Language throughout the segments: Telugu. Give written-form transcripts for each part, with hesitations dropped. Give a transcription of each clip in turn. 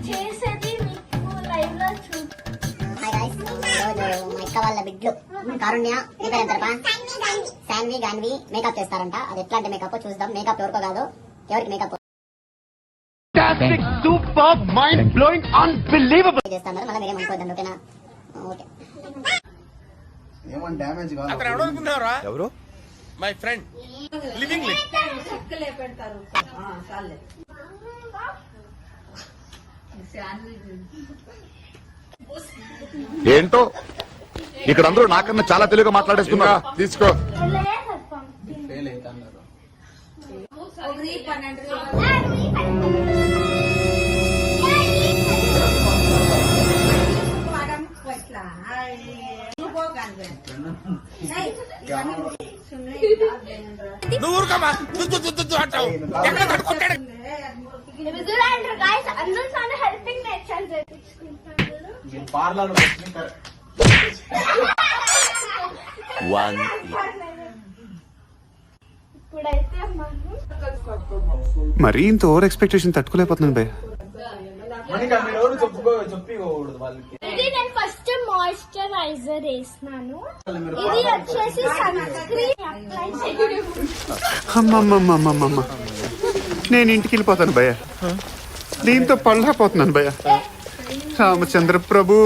చేసేది మీకు లైవ్ లో వాళ్ళ బిడ్లు కారుణ్య శాన్వి గాన్వి మేకప్ చేస్తారంట. అది ఎట్లాంటి మేకప్ చూద్దాం. మేకప్ ఎవరికో కాదు, ఎవరికి మేకప్ చేస్తున్నారు. మళ్ళీ మీరేం అనుకోవద్దండి, ఓకేనా? ఓకే. ఎవరు? మై ఫ్రెండ్ లివింగ్ ఏంటో ఇక్కడ అందరూ నాకన్నా చాలా తెలుగుగా మాట్లాడేస్తున్నా. తీసుకో. మరీ ఇంత ఓవర్ ఎక్స్పెక్టేషన్ తట్టుకోలేకపోతున్నాను భయ్య. ఇది నేను ఫస్ట్ మాయిశ్చరైజర్ వేసినాను. ఇది వచ్చేసి సన్ స్క్రీన్ అప్లై అమ్మమ్మమ్మమ్మమ్మ, నేను ఇంటికి వెళ్ళిపోతాను భయ్య. దీంతో పళ్ళపోతున్నాను భయ్య. రామచంద్ర ప్రభు.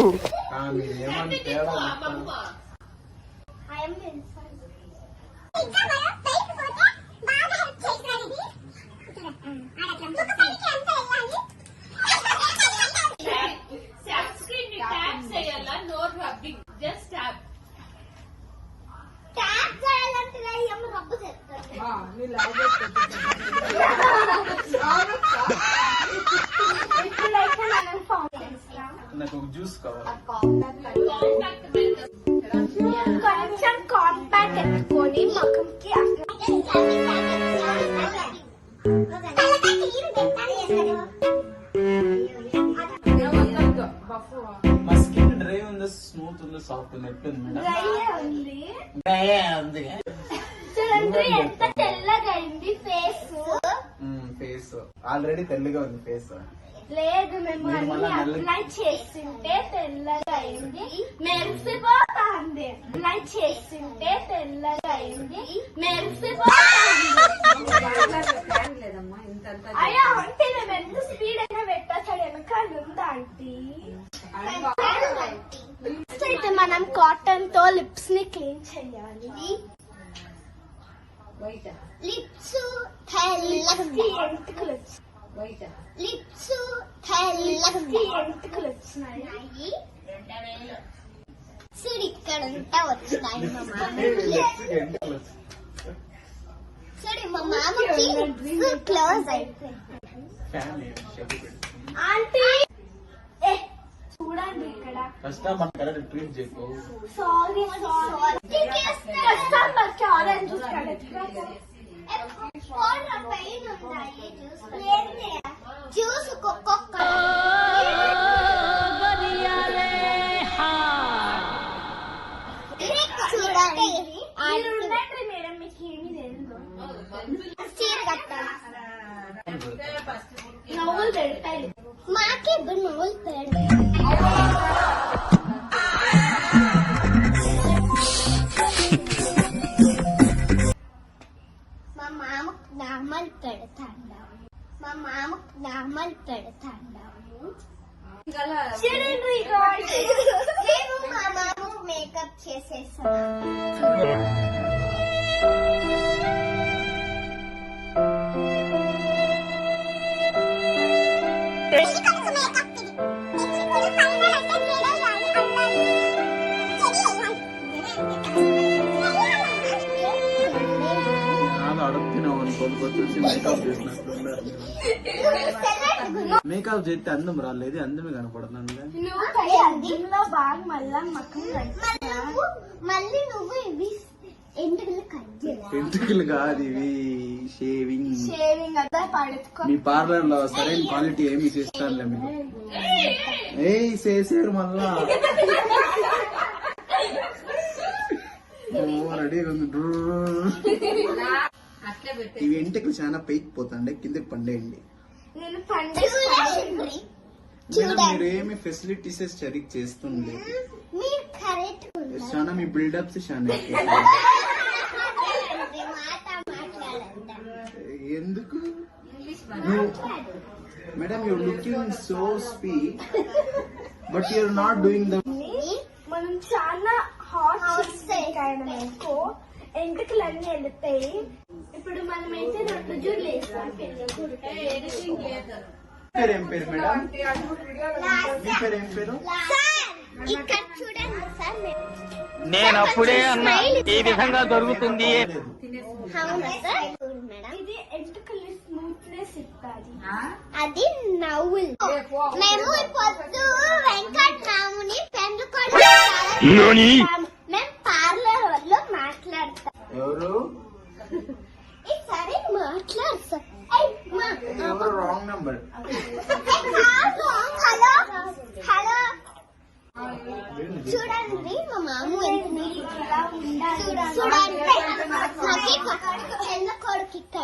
జ్యూస్ కొంచెం కాంపాక్ట్ ఎత్తుకొని ముఖంకి మా స్కిన్ డ్రై ఉంది, స్మూత్ ఉంది, సాఫ్ట్ ఉంది. చూడండి ఎంత తెల్లగా అయింది ఫేస్. ఫేస్ ఆల్రెడీ తెల్లగా ఉంది ఫేస్. లేదు, మేము అన్ని అప్లై చేస్తుంటే తెల్లగా అయింది, మెరిసిపోతుంది. అప్లై చేస్తుంటే తెల్లగా అయింది, మెరిసిపోతుంది. అయ్యో అంటే మేము ఎంత స్పీడ్ అయినా పెట్టచ్చు, వెనకాల ఉందా ఆంటీ? అయితే మనం కాటన్ తో లిప్స్ ని క్లీన్ చేయాలి. లిప్స్ ఎంటుకలు లిప్స్ ఎంటుకలు వచ్చినాయి. చూడు ఇక్కడంతా వచ్చినాయి. చూడు మా మామకి క్లోజ్ అయిపోయింది. ఆంటీ చూడండి ఇక్కడ. సారీ కస్టమర్కి ఆరెంజ్ జ్యూస్ ఒక్కొక్క చూడండి. మేడం మీకు ఏమి లేదు. చీర కట్టాలి, నవ్వులు పెడతాయి. మాకే నవ్వులు పెడతాయి. మా మామకు నామలు పెడతాండాము. మేము మా మామకు మేకప్ చేసేసాం. మేకప్ చేస్తే అందం రాలేదు, అందమే కనపడుతుంది. ఎంటుకలు కాదు ఇవి, షేవింగ్. మీ పార్లర్ లో సరైన క్వాలిటీ ఏమి చేస్తారులే మీరు. చేసారు మళ్ళా రెడీగా ఉంది. ఇవి ఇంటికి చాలా పైకి పోతాండే కిందకి పండేయండి. నేను పండేస్తాను. మేడం మీరు ఏమి ఫెసిలిటీస్ సరిగ్గా చేస్తుంది. చాలా మీ బిల్డప్స్ చాలా ఎందుకు madam your looking so sweet but you're not doing the. మనం చాలా హాట్ అనుకో ఎంటుకలన్నీ వెళ్తాయి. ఇప్పుడు మనం అయితే రెండు జూర్లు వేస్తాం. ఏం పేరు మేడం? మీ పేరు ఏం పేరు? ఇక్కడ చూడండి సార్, నేను అప్పుడే అన్నా ఈ విధంగా దొరుకుతుంది. ఇది ఎంటుకలు స్మూత్నెస్ ఇస్తుంది. అది నవ్వులు. మేము పొద్దు వెంకటరాముని పెండ్లు కూడా మేము పార్లర్ వాళ్ళు మాట్లాడతాం. ఎవరు? ఈసారి మాట్లాడతాం. ఎవరు? Wrong number. హలో హలో చూడండి మా మాము చూడండి చిన్న కొడుకు ఇక్కడ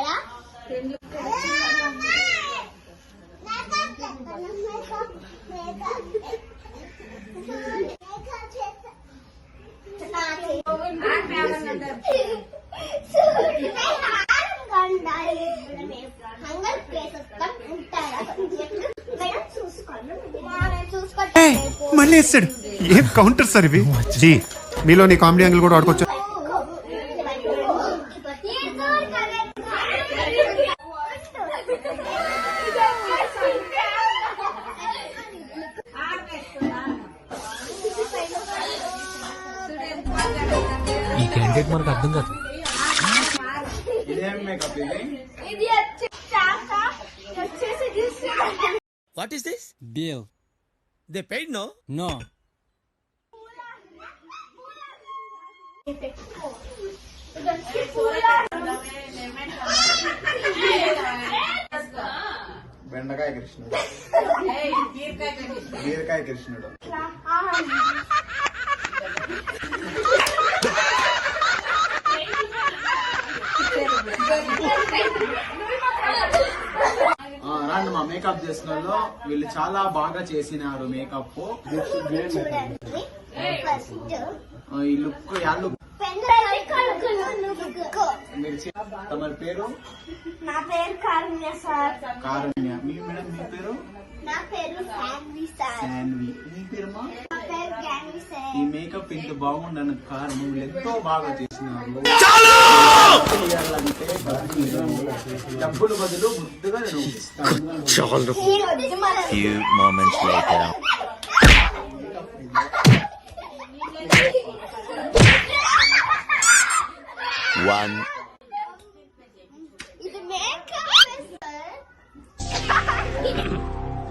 మళ్ళీ వేస్తాడు. ఏం కౌంటర్ సార్ ఇవి? జీ మీలో నీ కామెడీ యాంగిల్ కూడా ఆడుకోవచ్చు. ఈ క్యాండిడేట్ మనకు అర్థం కాదు. ఇదేం మేకప్ ఇది? ఇది వచ్చేసి what is this? Bill. They paid no? No. బెండకాయ కృష్ణుడు, బీరకాయ కృష్ణుడు. రండి మా మేకప్ చేసిన వాళ్ళు వీళ్ళు చాలా బాగా చేసినారు మేకప్. ఈ లుక్ యా లుక్ తమ పేరు? నా పేరు కారుణ్య సార్. కారుణ్య. మీ మేడం మీ పేరు? నా పేరు శాన్వి సార్. శాన్వి. మీ పేరుమా? నా పేరు శాన్వి సార్. ఈ మేకప్ ఇంత బాగుండడానికి కారణం వీళ్ళు ఎంతో బాగా చేసినారు. డబ్బులు బదులు ముద్దుగా నేను ఇస్తాను. Few moments later. One. ఇది మేకప్ సార్.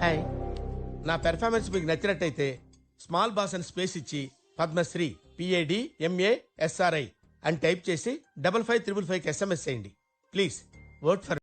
హాయ్, నా పెర్ఫార్మెన్స్ మీకు నచ్చినట్టయితే స్మాల్ బాస్ అని స్పేస్ ఇచ్చి పద్మశ్రీ PADMASRI అని టైప్ చేసి 5555 SMS చేయండి ప్లీజ్. Work for